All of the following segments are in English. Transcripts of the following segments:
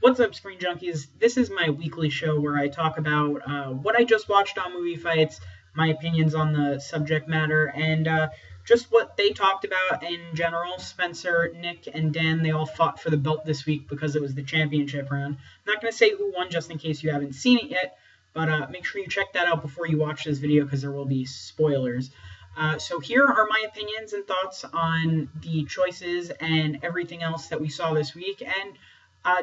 What's up, Screen Junkies? This is my weekly show where I talk about what I just watched on movie fights, my opinions on the subject matter, and just what they talked about in general. Spencer, Nick, and Dan, they all fought for the belt this week because it was the championship round. I'm not going to say who won just in case you haven't seen it yet, but make sure you check that out before you watch this video because there will be spoilers. So here are my opinions and thoughts on the choices and everything else that we saw this week. And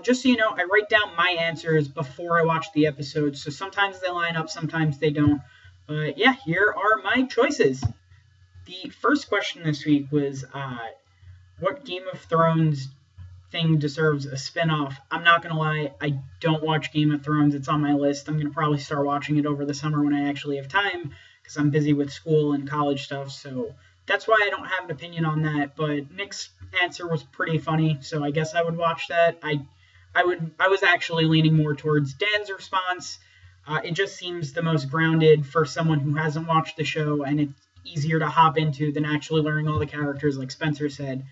just so you know, I write down my answers before I watch the episode, so sometimes they line up, sometimes they don't. But yeah, here are my choices. The first question this week was, what Game of Thrones thing deserves a spin-off? I'm not going to lie, I don't watch Game of Thrones. It's on my list. I'm going to probably start watching it over the summer when I actually have time, because I'm busy with school and college stuff, so that's why I don't have an opinion on that. But Nick's answer was pretty funny, so I guess I would watch that. I was actually leaning more towards Dan's response. It just seems the most grounded for someone who hasn't watched the show, and it's easier to hop into than actually learning all the characters, like Spencer said.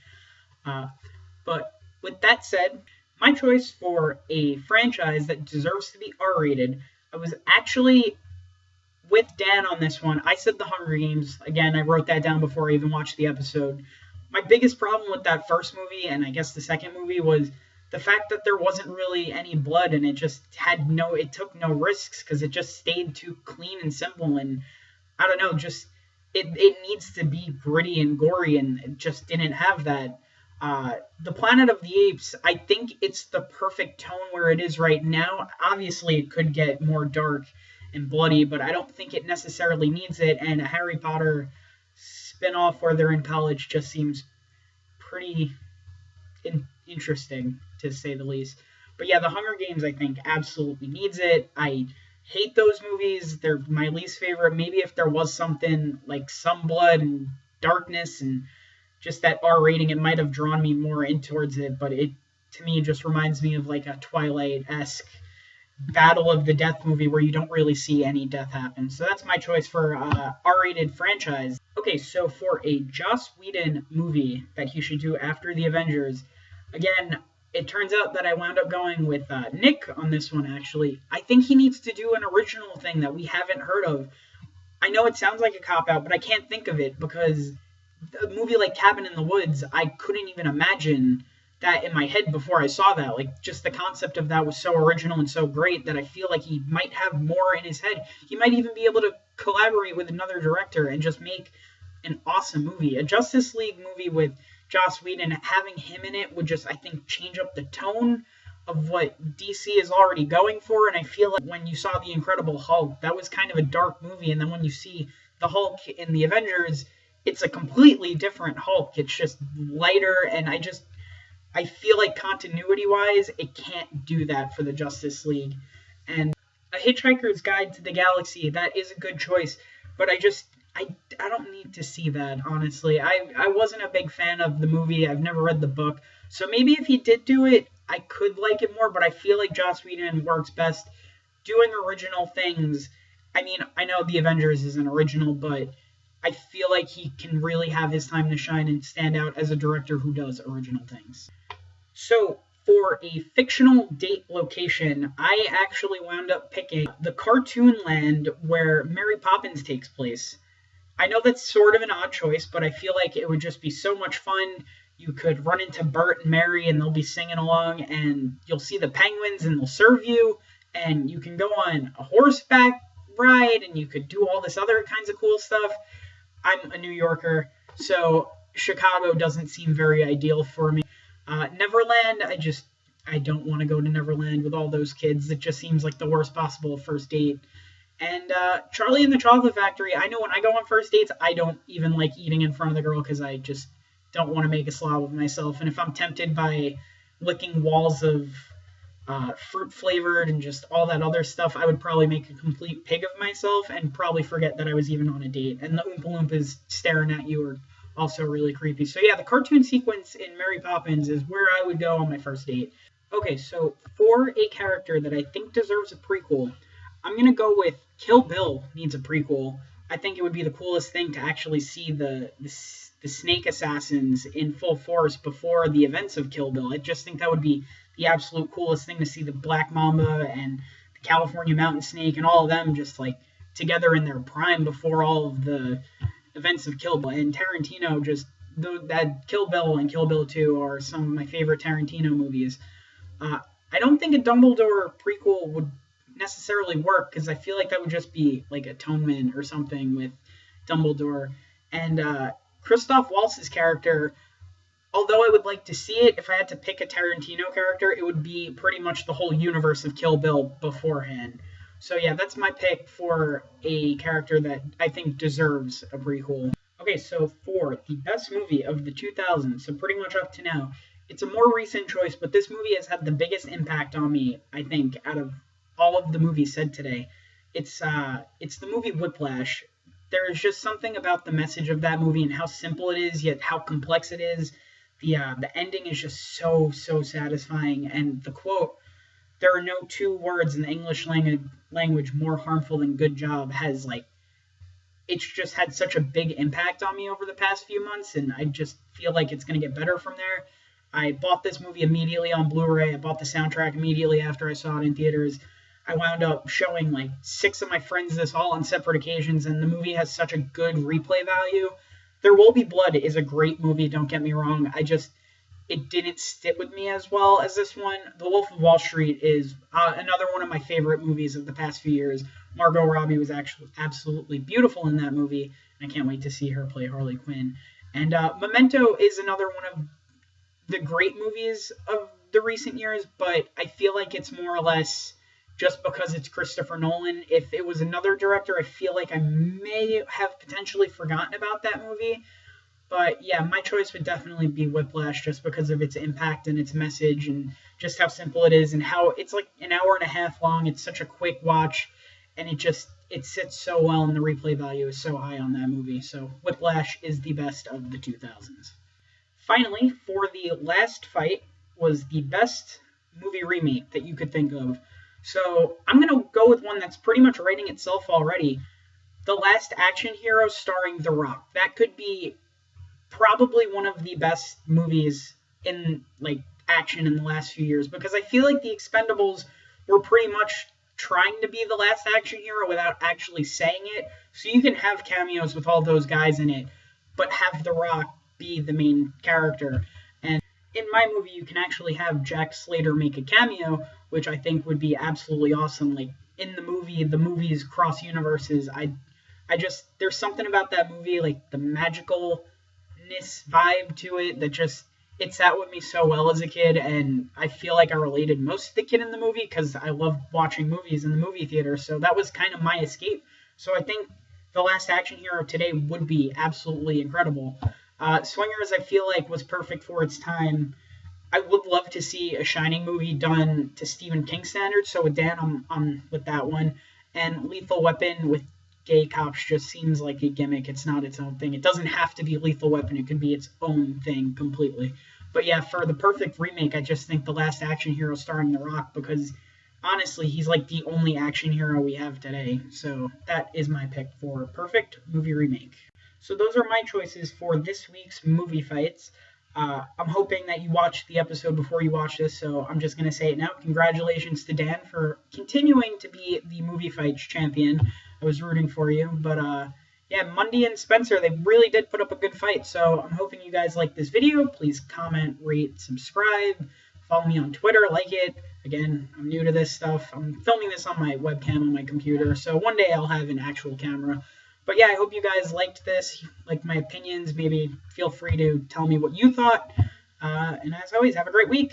But with that said, my choice for a franchise that deserves to be R-rated, I was actually with Dan on this one. I said The Hunger Games. Again, I wrote that down before I even watched the episode. My biggest problem with that first movie, and I guess the second movie, was the fact that there wasn't really any blood, and it took no risks because it just stayed too clean and simple. And I don't know, just it needs to be gritty and gory, and it just didn't have that. The Planet of the Apes, I think it's the perfect tone where it is right now. Obviously, it could get more dark and bloody, but I don't think it necessarily needs it. And a Harry Potter spin-off where they're in college just seems pretty interesting, to say the least. But yeah, The Hunger Games, I think, absolutely needs it. I hate those movies. They're my least favorite. Maybe if there was something like some blood and darkness and just that R rating, it might have drawn me more in towards it. But it, to me, just reminds me of like a Twilight-esque Battle of the Death movie where you don't really see any death happen. So that's my choice for R-rated franchise. Okay, so for a Joss Whedon movie that he should do after the Avengers, again, it turns out that I wound up going with Nick on this one, actually. I think he needs to do an original thing that we haven't heard of. I know it sounds like a cop-out, but I can't think of it because a movie like Cabin in the Woods, I couldn't even imagine that in my head before I saw that. Like, just the concept of that was so original and so great that I feel like he might have more in his head. He might even be able to collaborate with another director and just make an awesome movie. A Justice League movie with Joss Whedon, having him in it would just, I think, change up the tone of what DC is already going for. And I feel like when you saw The Incredible Hulk, that was kind of a dark movie. And then when you see the Hulk in the Avengers, it's a completely different Hulk. It's just lighter, and I feel like continuity-wise, it can't do that for the Justice League. And A Hitchhiker's Guide to the Galaxy, that is a good choice, but I don't need to see that, honestly. I wasn't a big fan of the movie. I've never read the book. So maybe if he did do it, I could like it more, but I feel like Joss Whedon works best doing original things. I mean, I know The Avengers isn't original, but I feel like he can really have his time to shine and stand out as a director who does original things. So, for a fictional date location, I actually wound up picking the cartoon land where Mary Poppins takes place. I know that's sort of an odd choice, but I feel like it would just be so much fun. You could run into Bert and Mary, and they'll be singing along, and you'll see the penguins, and they'll serve you, and you can go on a horseback ride, and you could do all this other kinds of cool stuff. I'm a New Yorker, so Chicago doesn't seem very ideal for me. Neverland, I don't want to go to Neverland with all those kids. It just seems like the worst possible first date. And Charlie and the Chocolate Factory, I know when I go on first dates, I don't even like eating in front of the girl because I just don't want to make a slob of myself. And if I'm tempted by licking walls of fruit flavored and just all that other stuff, I would probably make a complete pig of myself and probably forget that I was even on a date. And the Oompa Loompas staring at you are also really creepy. So yeah, the cartoon sequence in Mary Poppins is where I would go on my first date. Okay, so for a character that I think deserves a prequel, I'm going to go with Kill Bill needs a prequel. I think it would be the coolest thing to actually see the snake assassins in full force before the events of Kill Bill. I just think that would be the absolute coolest thing to see the black mamba and the California mountain snake and all of them just like together in their prime before all of the events of Kill Bill. And Tarantino just that Kill Bill and Kill Bill 2 are some of my favorite Tarantino movies. Uh, I don't think a Dumbledore prequel would necessarily work because I feel like that would just be like atonement or something with Dumbledore. And Christoph Waltz's character, although I would like to see it, if I had to pick a Tarantino character, it would be pretty much the whole universe of Kill Bill beforehand. So yeah, that's my pick for a character that I think deserves a prequel. Okay, so for the best movie of the 2000s, so pretty much up to now, it's a more recent choice, but this movie has had the biggest impact on me, I think, out of all of the movies said today. It's the movie Whiplash. There is just something about the message of that movie and how simple it is, yet how complex it is. The ending is just so satisfying, and the quote, "There are no two words in the English language more harmful than good job," has like it's just had such a big impact on me over the past few months, and I just feel like it's going to get better from there. I bought this movie immediately on Blu-ray. I bought the soundtrack immediately after I saw it in theaters. I wound up showing like 6 of my friends this all on separate occasions, and the movie has such a good replay value. There Will Be Blood is a great movie, don't get me wrong. It didn't sit with me as well as this one. The Wolf of Wall Street is another one of my favorite movies of the past few years. Margot Robbie was actually absolutely beautiful in that movie, and I can't wait to see her play Harley Quinn. And Memento is another one of the great movies of the recent years, but I feel like it's more or less just because it's Christopher Nolan. If it was another director, I feel like I may have potentially forgotten about that movie. But yeah, my choice would definitely be Whiplash just because of its impact and its message and just how simple it is and how it's like an hour and a half long. It's such a quick watch, and it sits so well, and the replay value is so high on that movie. So Whiplash is the best of the 2000s. Finally, for the last fight was the best movie remake that you could think of. So I'm going to go with one that's pretty much writing itself already. The Last Action Hero starring The Rock. That could be probably one of the best movies in like action in the last few years, because I feel like the Expendables were pretty much trying to be the last action hero without actually saying it. So you can have cameos with all those guys in it, but have The Rock be the main character. And in my movie, you can actually have Jack Slater make a cameo, which I think would be absolutely awesome. Like in the movies cross universes. I just there's something about that movie, like the magicalness vibe to it that just it sat with me so well as a kid, and I feel like I related most to the kid in the movie because I love watching movies in the movie theater. So that was kind of my escape. So I think The Last Action Hero today would be absolutely incredible. Swingers, I feel like, was perfect for its time. I would love to see a Shining movie done to Stephen King standards. So with Dan, I'm with that one. And Lethal Weapon with gay cops just seems like a gimmick. It's not its own thing. It doesn't have to be Lethal Weapon. It could be its own thing completely. But yeah, for the perfect remake, I just think The Last Action Hero starring The Rock, because honestly, he's like the only action hero we have today. So that is my pick for perfect movie remake. So those are my choices for this week's movie fights. I'm hoping that you watched the episode before you watch this, so I'm just going to say it now. Congratulations to Dan for continuing to be the movie fights champion. I was rooting for you. But yeah, Mundy and Spencer, they really did put up a good fight. So I'm hoping you guys like this video. Please comment, rate, subscribe. Follow me on Twitter, like it. Again, I'm new to this stuff. I'm filming this on my webcam on my computer, so one day I'll have an actual camera. But yeah, I hope you guys liked this, liked my opinions. Maybe feel free to tell me what you thought. And as always, have a great week.